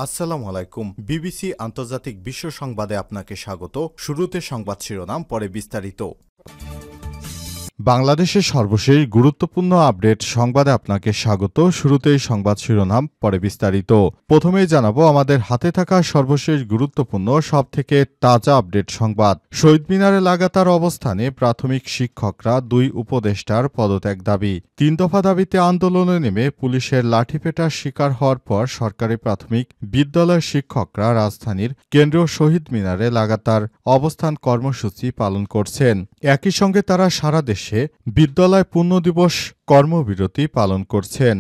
আসসালামু আলাইকুম। বিবিসি আন্তর্জাতিক বিশ্ব সংবাদে আপনাকে স্বাগত। শুরুতে সংবাদ শিরোনাম, পরে বিস্তারিত। বাংলাদেশের সর্বশেষ গুরুত্বপূর্ণ আপডেট সংবাদে আপনাকে স্বাগত। শুরুতেই সংবাদ শিরোনাম, পরে বিস্তারিত। প্রথমেই জানাবো আমাদের হাতে থাকা সর্বশেষ গুরুত্বপূর্ণ সবথেকে তাজা আপডেট সংবাদ। শহীদ মিনারে লাগাতার অবস্থানে প্রাথমিক শিক্ষকরা, 2 উপদেষ্টার পদত্যাগ দাবি। 3 দফা দাবিতে আন্দোলনে নেমে পুলিশের লাঠিপেটার শিকার হওয়ার পর সরকারি প্রাথমিক বিদ্যালয়ের শিক্ষকরা রাজধানীর কেন্দ্রীয় শহীদ মিনারে লাগাতার অবস্থান কর্মসূচি পালন করছেন। একই সঙ্গে তারা সারা দেশে বিদ্যালয় পূর্ণদিবস কর্মবিরতি পালন করছেন।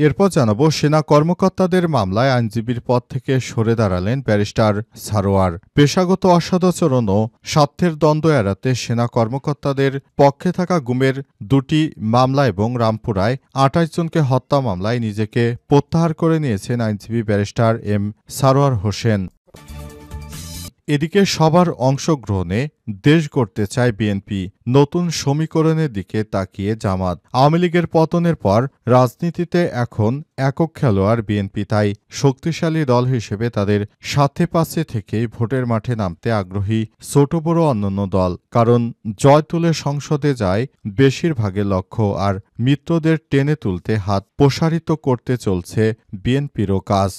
এরপর জানাবো সেনা কর্মকর্তাদের মামলায় আইনজীবীর পদ থেকে সরে দাঁড়ালেন ব্যারিস্টার সারোয়ার। পেশাগত অসদাচরণ ও স্বার্থের দ্বন্দ্ব এড়াতে সেনা কর্মকর্তাদের পক্ষে থাকা গুমের 2টি মামলা এবং রামপুরায় 28 জনকে হত্যা মামলায় নিজেকে প্রত্যাহার করে নিয়েছেন আইনজীবী ব্যারিস্টার এম সারোয়ার হোসেন। এদিকে সবার অংশগ্রহণে দেশ গড়তে চায় বিএনপি, নতুন সমীকরণের দিকে তাকিয়ে জামাত। আওয়ামী লীগের পতনের পর রাজনীতিতে এখন একক খেলোয়াড় বিএনপি, তাই শক্তিশালী দল হিসেবে তাদের সাথে পাশে থেকেই ভোটের মাঠে নামতে আগ্রহী ছোট বড় অন্যান্য দল। কারণ জয় তুলে সংসদে যায় বেশিরভাগের লক্ষ্য, আর মিত্রদের টেনে তুলতে হাত প্রসারিত করতে চলছে বিএনপিরও কাজ।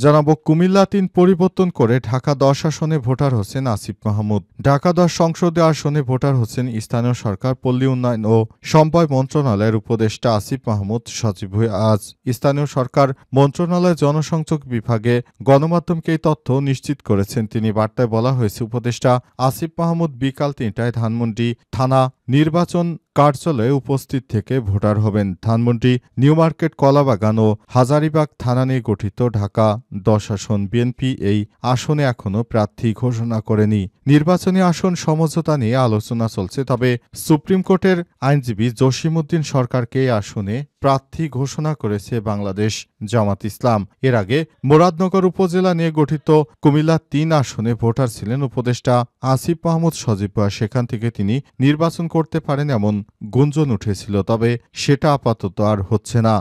জানাবো কুমিল্লা 3 পরিবর্তন করে ঢাকা 10 আসনে ভোটার হোসেন আসিফ মাহমুদ। ঢাকা 10 সংসদীয় আসনে ভোটার হোসেন স্থানীয় সরকার, পল্লী উন্নয়ন ও সম্পদ মন্ত্রণালয়ের উপদেষ্টা আসিফ মাহমুদ সচিব হয়ে আজ স্থানীয় সরকার মন্ত্রণালয়ের জনসংযোগ বিভাগে গণমাধ্যমকে এই তথ্য নিশ্চিত করেছেন তিনি। বার্তায় বলা হয়েছে, উপদেষ্টা আসিফ মাহমুদ বিকাল 3টায় ধানমন্ডি থানা নির্বাচন কার্যালয়ে উপস্থিত থেকে ভোটার হবেন। ধানমন্ডি, নিউ মার্কেট, কলাবাগান ও হাজারীবাগ থানা নিয়ে গঠিত ঢাকা 10 আসন। বিএনপি এই আসনে এখনও প্রার্থী ঘোষণা করেনি। নির্বাচনী আসন সমঝোতা নিয়ে আলোচনা চলছে, তবে সুপ্রিম কোর্টের আইনজীবী জসিমউদ্দিন সরকারকে এই আসনে প্রার্থী ঘোষণা করেছে বাংলাদেশ জামাত ইসলাম। এর আগে মুরাদনগর উপজেলা নিয়ে গঠিত কুমিল্লা 3 আসনে ভোটার ছিলেন উপদেষ্টা আসিফ মাহমুদ সজীব। সেখান থেকে তিনি নির্বাচন করতে পারেন এমন গুঞ্জন উঠেছিল, তবে সেটা আপাতত আর হচ্ছে না।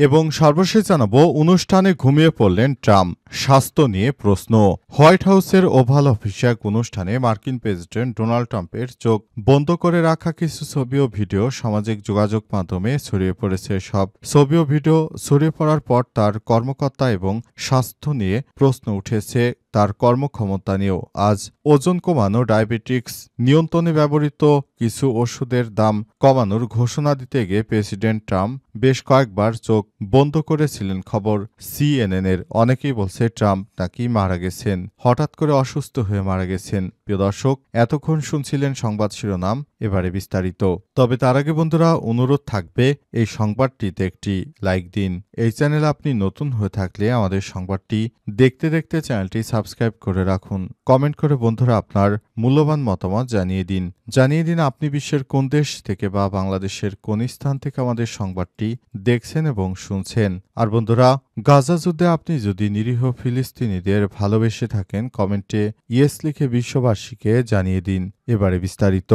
এবং সর্বশেষ জানাবো অনুষ্ঠানে ঘুমিয়ে পড়লেন ট্রাম্প, স্বাস্থ্য নিয়ে প্রশ্ন। হোয়াইট হাউসের ওভাল অফিসে এক অনুষ্ঠানে মার্কিন প্রেসিডেন্ট ডোনাল্ড ট্রাম্পের চোখ বন্ধ করে রাখা কিছু ছবি ও ভিডিও সামাজিক যোগাযোগ মাধ্যমে ছড়িয়ে পড়েছে। সব ছবি ও ভিডিও ছড়িয়ে পড়ার পর তার কর্মকর্তা এবং স্বাস্থ্য নিয়ে প্রশ্ন উঠেছে তার কর্মক্ষমতা নিয়েও। আজ ওজন কমানো, ডায়াবেটিক্স নিয়ন্ত্রণে ব্যবহৃত কিছু ওষুধের দাম কমানোর ঘোষণা দিতে গিয়ে প্রেসিডেন্ট ট্রাম্প বেশ কয়েকবার চোখ বন্ধ করেছিলেন। খবর CNN-এর। অনেকেই বলছে ট্রাম্প নাকি মারা গেছেন, হঠাৎ করে অসুস্থ হয়ে মারা গেছেন। প্রিয় দর্শক, এতক্ষণ শুনছিলেন সংবাদ শিরোনাম, এবারে বিস্তারিত। তবে তার আগে বন্ধুরা, অনুরোধ থাকবে এই সংবাদটিতে একটি লাইক দিন। এই চ্যানেলে আপনি নতুন হয়ে থাকলে আমাদের সংবাদটি দেখতে দেখতে চ্যানেলটি সাবস্ক্রাইব করে রাখুন। কমেন্ট করে বন্ধুরা আপনার মূল্যবান মতামত জানিয়ে দিন আপনি বিশ্বের কোন দেশ থেকে বা বাংলাদেশের কোন স্থান থেকে আমাদের সংবাদটি দেখছেন এবং শুনছেন। আর বন্ধুরা, গাজা যুদ্ধে আপনি যদি নিরীহ ফিলিস্তিনিদের ভালোবেসে থাকেন, কমেন্টে ইয়েস লিখে বিশ্ববাসীকে জানিয়ে দিন। এবারে বিস্তারিত।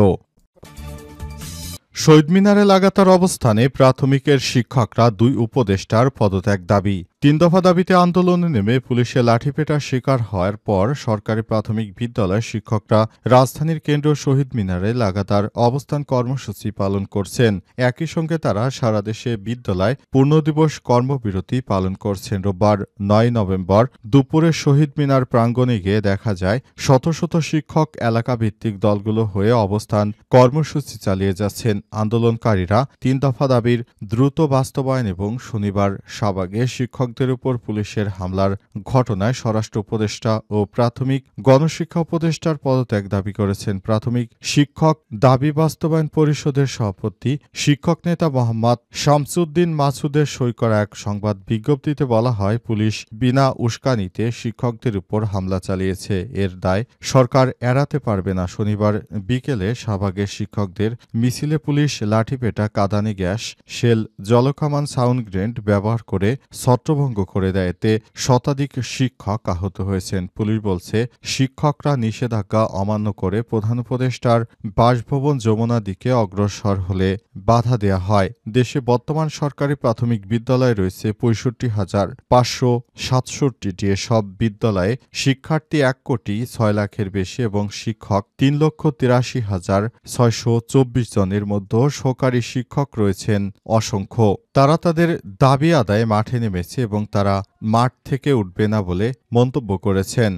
শহীদ মিনারে লাগাতার অবস্থানে প্রাথমিকের শিক্ষকরা, 2 উপদেষ্টার পদত্যাগ দাবি। 3 দফা দাবিতে আন্দোলনে নেমে পুলিশের লাঠিপেটার শিকার হওয়ার পর সরকারি প্রাথমিক বিদ্যালয়ের শিক্ষকরা রাজধানীর কেন্দ্রীয় শহীদ মিনারে লাগাতার অবস্থান কর্মসূচি পালন করছেন। একই সঙ্গে তারা সারা দেশে বিদ্যালয় পূর্ণদিবস কর্মবিরতি পালন করছেন। রোববার 9 নভেম্বর দুপুরে শহীদ মিনার প্রাঙ্গণে গিয়ে দেখা যায় শত শত শিক্ষক এলাকাভিত্তিক দলগুলো হয়ে অবস্থান কর্মসূচি চালিয়ে যাচ্ছেন। আন্দোলনকারীরা 3 দফা দাবির দ্রুত বাস্তবায়ন এবং শনিবার শাহবাগে শিক্ষকদের উপর পুলিশের হামলার ঘটনায় স্বরাষ্ট্র উপদেষ্টা ও প্রাথমিক গণশিক্ষা উপদেষ্টার পদত্যাগ দাবি করেছেন। প্রাথমিক শিক্ষক দাবি বাস্তবায়ন পরিষদের সভাপতি শিক্ষক নেতা মোহাম্মদ শামসুদ্দিন মাসুদের সই করা এক সংবাদ বিজ্ঞপ্তিতে বলা হয়, পুলিশ বিনা উস্কানিতে শিক্ষকদের উপর হামলা চালিয়েছে, এর দায় সরকার এড়াতে পারবে না। শনিবার বিকেলে শাহবাগের শিক্ষকদের মিছিলে পুলিশ লাঠিপেটা, কাঁদানে গ্যাস, শেল, জলকামান, সাউন্ড গ্রেনেড ব্যবহার করে ছত্রভঙ্গ ছত্রভঙ্গ করে দেয়। এতে শতাধিক শিক্ষক আহত হয়েছেন। পুলিশ বলছে, শিক্ষকরা নিষেধাজ্ঞা অমান্য করে প্রধান উপদেষ্টার বাসভবন যমুনার দিকে অগ্রসর হলে বাধা দেয়া হয়। দেশে বর্তমান সরকারি প্রাথমিক বিদ্যালয় রয়েছে ৬৫,৫৬৭টি। এসব বিদ্যালয়ে শিক্ষার্থী ১,৬০,০০,০০০-এর বেশি এবং শিক্ষক ৩,৮৩,৬২৪ জনের মধ্যে সহকারী শিক্ষক রয়েছেন অসংখ্য। তারা তাদের দাবি আদায়ে মাঠে নেমেছে এবং তারা মাঠ থেকে উঠবে না বলে মন্তব্য করেছেন।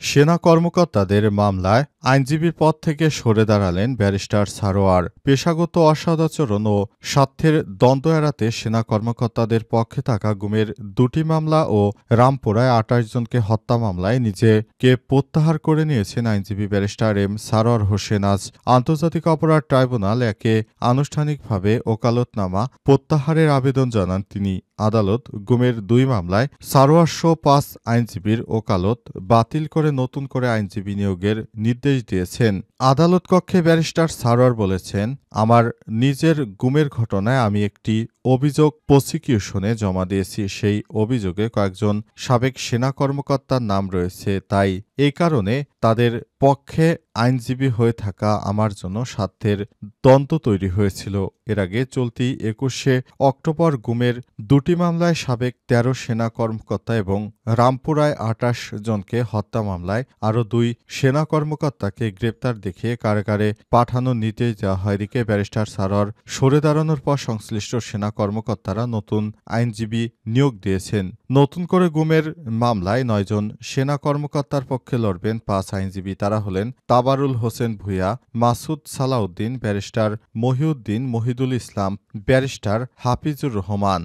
সেনা কর্মকর্তাদের মামলায় আইনজীবীর পদ থেকে সরে দাঁড়ালেন ব্যারিস্টার সারোয়ার। পেশাগত অসদাচরণ ও স্বার্থের দ্বন্দ্ব এড়াতে সেনা কর্মকর্তাদের পক্ষে থাকা গুমের ২টি মামলা ও রামপুরায় ২৮ জনকে হত্যা মামলায় নিজেকে প্রত্যাহার করে নিয়েছেন আইনজীবী ব্যারিস্টার এম সারোয়ার হোসেন। আজ আন্তর্জাতিক অপরাধ ট্রাইব্যুনাল একে আনুষ্ঠানিকভাবে ওকালতনামা প্রত্যাহারের আবেদন জানান তিনি। আদালত গুমের ২ মামলায় সারোয়ারসহ ৫ আইনজীবীর ওকালত বাতিল করে নতুন করে আইনজীবী নিয়োগের নির্দেশ দিয়েছেন। আদালত কক্ষে ব্যারিস্টার সারোয়ার বলেছেন, আমার নিজের গুমের ঘটনায় আমি একটি অভিযোগ প্রসিকিউশনে জমা দিয়েছি। সেই অভিযোগে কয়েকজন সাবেক সেনা কর্মকর্তার নাম রয়েছে। তাই এই কারণে তাদের পক্ষে আইনজীবী হয়ে থাকা আমার জন্য স্বার্থের দ্বন্দ্ব তৈরি হয়েছিল। এর আগে চলতি ২১শে অক্টোবর গুমের ২টি মামলায় সাবেক ১৩ সেনা কর্মকর্তা এবং রামপুরায় ২৮ জনকে হত্যা মামলায় আরও ২ সেনা কর্মকর্তাকে গ্রেপ্তার দেখিয়ে কারাগারে পাঠানোর নির্দেশ দেওয়া হয়। এদিকে ব্যারিস্টার সারোয়ার সরে দাঁড়ানোর পর সংশ্লিষ্ট সেনা কর্মকর্তারা নতুন আইনজীবী নিয়োগ দিয়েছেন। নতুন করে গুমের মামলায় ৯ জন সেনা কর্মকর্তার পক্ষে লড়বেন ৫ আইনজীবী। তারা হলেন তাবারুল হোসেন ভূঁইয়া, মাসুদ সালাউদ্দিন, ব্যারিস্টার মহিউদ্দিন, মহিদুল ইসলাম, ব্যারিস্টার হাফিজুর রহমান।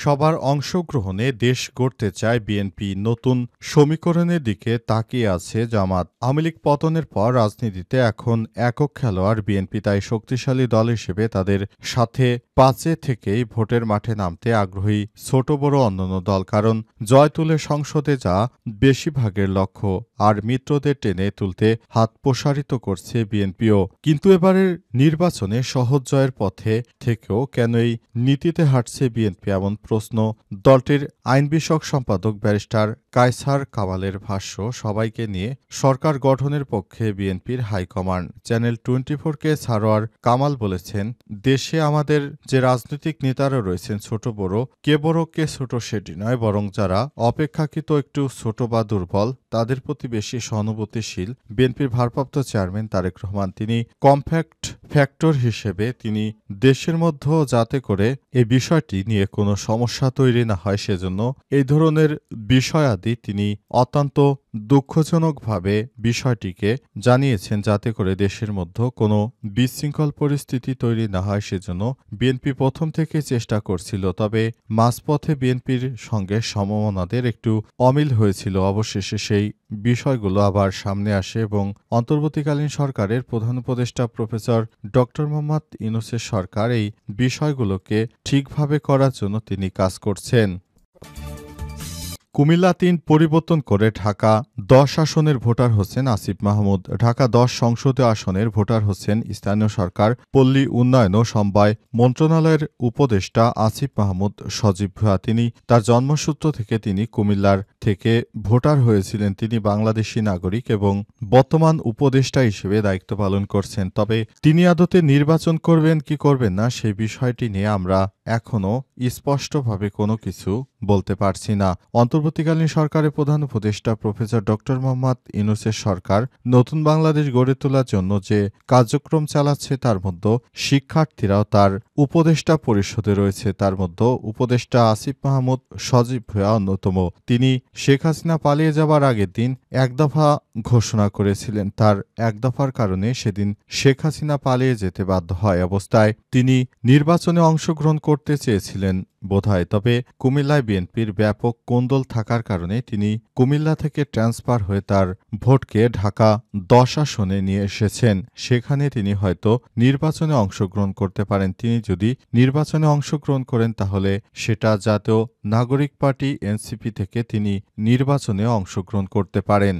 সবার অংশগ্রহণে দেশ গড়তে চায় বিএনপি, নতুন সমীকরণের দিকে তাকিয়ে আছে জামাত। আওয়ামী লীগ পতনের পর রাজনীতিতে এখন একক খেলোয়াড় বিএনপি, তাই শক্তিশালী দল হিসেবে তাদের সাথে ৫ থেকেই ভোটের মাঠে নামতে আগ্রহী ছোট বড় অন্যান্য দল। কারণ জয় তুলে সংসদে যা বেশিরভাগের লক্ষ্য, আর মিত্রদের টেনে তুলতে হাত প্রসারিত করছে বিএনপিও। কিন্তু এবারের নির্বাচনে সহজ জয়ের পথে থেকেও কেন এই নীতিতে হাঁটছে বিএনপি, এমন প্রশ্ন দলটির আইন বিষয়ক সম্পাদক ব্যারিস্টার কায়সার কামালের ভাষ্য। সবাইকে নিয়ে সরকার গঠনের পক্ষে বিএনপির হাইকমান্ড। চ্যানেল 24-কে সারোয়ার কামাল বলেছেন, দেশে আমাদের যে রাজনৈতিক নেতারা রয়েছেন ছোট বড়, কে বড় কে ছোট সেটি নয়, বরং যারা অপেক্ষাকৃত একটু ছোট বা দুর্বল তাদের প্রতি বেশি সহানুভূতিশীল বিএনপির ভারপ্রাপ্ত চেয়ারম্যান তারেক রহমান। তিনি কমফ্যাক্ট ফ্যাক্টর হিসেবে তিনি দেশের মধ্যে যাতে করে এই বিষয়টি নিয়ে কোনো সমস্যা তৈরি না হয় সেজন্য এই ধরনের বিষয়াদি তিনি অত্যন্ত দুঃখজনকভাবে বিষয়টিকে জানিয়েছেন, যাতে করে দেশের মধ্যে কোনো বিশৃঙ্খল পরিস্থিতি তৈরি না হয় সেজন্য বিএনপি প্রথম থেকে চেষ্টা করছিল। তবে মাঝপথে বিএনপির সঙ্গে সমমনাদের একটু অমিল হয়েছিল। অবশেষে সেই বিষয়গুলো আবার সামনে আসে এবং অন্তর্বর্তীকালীন সরকারের প্রধান উপদেষ্টা প্রফেসর ড. মোহাম্মদ ইউনূসের সরকার এই বিষয়গুলোকে ঠিকভাবে করার জন্য তিনি কাজ করছেন। কুমিল্লা ৩ পরিবর্তন করে ঢাকা ১০ আসনের ভোটার হোসেন আসিফ মাহমুদ। ঢাকা ১০ সংসদীয় আসনের ভোটার হোসেন স্থানীয় সরকার, পল্লী উন্নয়ন ও সমবায় মন্ত্রণালয়ের উপদেষ্টা আসিফ মাহমুদ সজীব ভূঁইয়া। তিনি তার জন্মসূত্র থেকে তিনি কুমিল্লার থেকে ভোটার হয়েছিলেন। তিনি বাংলাদেশী নাগরিক এবং বর্তমান উপদেষ্টা হিসেবে দায়িত্ব পালন করছেন। তবে তিনি আদতে নির্বাচন করবেন কি করবেন না সেই বিষয়টি নিয়ে আমরা এখনও স্পষ্টভাবে কোনো কিছু বলতে পারছি না। অন্তর্বর্তীকালীন সরকারের প্রধান উপদেষ্টা প্রফেসর ড. মোহাম্মদ ইউনূসের সরকার নতুন বাংলাদেশ গড়ে তোলার জন্য যে কার্যক্রম চালাচ্ছে তার মধ্যে শিক্ষার্থীরাও তার উপদেষ্টা পরিষদে রয়েছে। তার মধ্যে উপদেষ্টা আসিফ মাহমুদ সজীব ভূঁইয়া অন্যতম। তিনি শেখ হাসিনা পালিয়ে যাবার আগের দিন এক দফা ঘোষণা করেছিলেন। তার এক দফার কারণে সেদিন শেখ হাসিনা পালিয়ে যেতে বাধ্য হয়। অবস্থায় তিনি নির্বাচনে অংশগ্রহণ করতে চেয়েছিলেন বোধহয়। তবে কুমিল্লায় বিএনপির ব্যাপক কোন্দল থাকার কারণে তিনি কুমিল্লা থেকে ট্রান্সফার হয়ে তার ভোটকে ঢাকা ১০ আসনে নিয়ে এসেছেন। সেখানে তিনি হয়তো নির্বাচনে অংশগ্রহণ করতে পারেন। তিনি যদি নির্বাচনে অংশগ্রহণ করেন তাহলে সেটা জাতীয় নাগরিক পার্টি এনসিপি থেকে তিনি নির্বাচনে অংশগ্রহণ করতে পারেন।